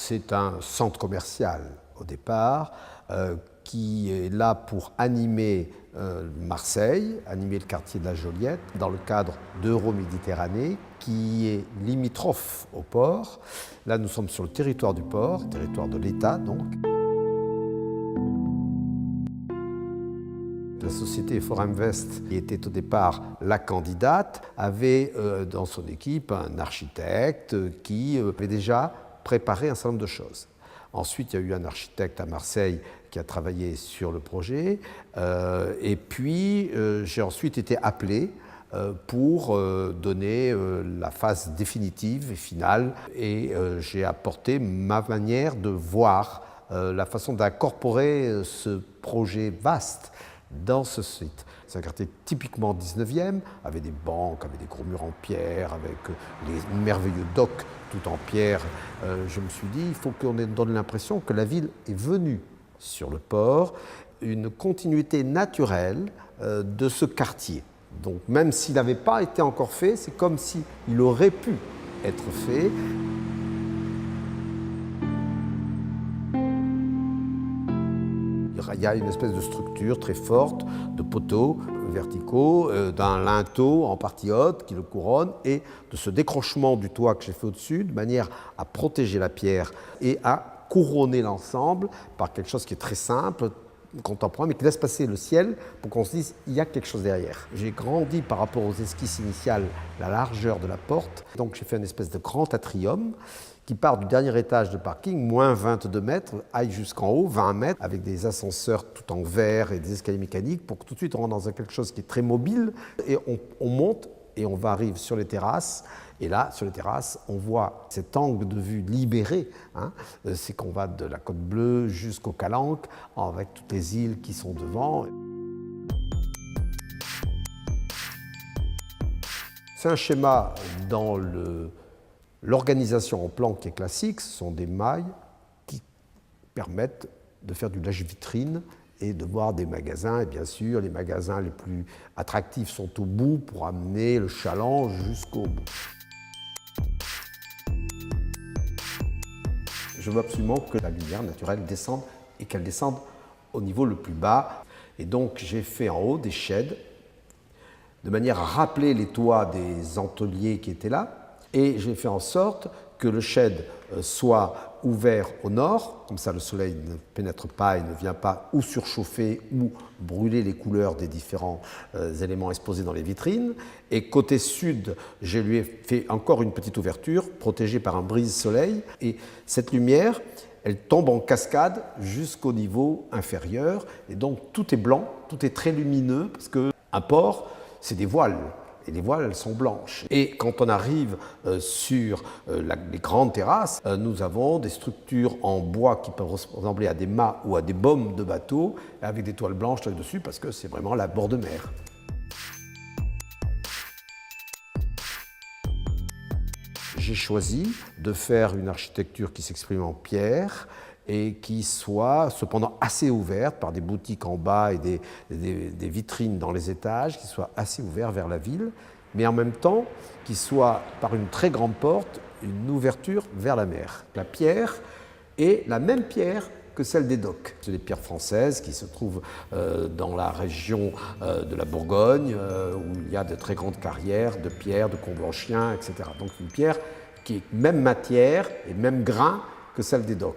c'est un centre commercial au départ qui est là pour animer Marseille, animer le quartier de la Joliette, dans le cadre d'Euroméditerranée, qui est limitrophe au port. Là, nous sommes sur le territoire du port, territoire de l'État donc. La société Forinvest, qui était au départ la candidate, avait dans son équipe un architecte qui avait déjà préparé un certain nombre de choses. Ensuite, il y a eu un architecte à Marseille qui a travaillé sur le projet. Et puis, j'ai ensuite été appelé pour donner la phase définitive et finale. Et j'ai apporté ma manière de voir la façon d'incorporer ce projet vaste dans ce site. C'est un quartier typiquement 19e, avec des banques, avec des gros murs en pierre, avec les merveilleux docks tout en pierre. Je me suis dit, il faut qu'on donne l'impression que la ville est venue sur le port, une continuité naturelle de ce quartier. Donc même s'il n'avait pas été encore fait, c'est comme s'il aurait pu être fait. Il y a une espèce de structure très forte, de poteaux verticaux, d'un linteau en partie haute qui le couronne et de ce décrochement du toit que j'ai fait au-dessus, de manière à protéger la pierre et à couronner l'ensemble par quelque chose qui est très simple, contemporain, mais qui laisse passer le ciel pour qu'on se dise il y a quelque chose derrière. J'ai grandi par rapport aux esquisses initiales la largeur de la porte, donc j'ai fait une espèce de grand atrium qui part du dernier étage de parking, moins 22 mètres, aille jusqu'en haut, 20 mètres, avec des ascenseurs tout en verre et des escaliers mécaniques, pour que tout de suite on rentre dans quelque chose qui est très mobile, et on monte et on arrive sur les terrasses. Et là, sur les terrasses, on voit cet angle de vue libéré. C'est qu'on va de la Côte Bleue jusqu'au Calanque, avec toutes les îles qui sont devant. C'est un schéma dans l'organisation en plan qui est classique. Ce sont des mailles qui permettent de faire du lèche-vitrine et de voir des magasins. Et bien sûr, les magasins les plus attractifs sont au bout pour amener le chaland jusqu'au bout. Je veux absolument que la lumière naturelle descende et qu'elle descende au niveau le plus bas. Et donc, j'ai fait en haut des sheds de manière à rappeler les toits des enteliers qui étaient là. Et j'ai fait en sorte que le shed soit ouvert au nord, comme ça le soleil ne pénètre pas et ne vient pas ou surchauffer ou brûler les couleurs des différents éléments exposés dans les vitrines. Et côté sud, je lui ai fait encore une petite ouverture protégée par un brise-soleil. Et cette lumière, elle tombe en cascade jusqu'au niveau inférieur. Et donc tout est blanc, tout est très lumineux, parce qu'un port, c'est des voiles. Et les voiles, elles sont blanches. Et quand on arrive sur les grandes terrasses, nous avons des structures en bois qui peuvent ressembler à des mâts ou à des baumes de bateaux, avec des toiles blanches dessus, parce que c'est vraiment la bord de mer. J'ai choisi de faire une architecture qui s'exprime en pierre et qui soit cependant assez ouverte par des boutiques en bas et des vitrines dans les étages, qui soit assez ouvert vers la ville, mais en même temps qui soit par une très grande porte, une ouverture vers la mer. La pierre est la même pierre que celle des docks. C'est des pierres françaises qui se trouvent dans la région de la Bourgogne, où il y a de très grandes carrières de pierre, de Comblanchien, etc. Donc une pierre qui est même matière et même grain que celle des docks.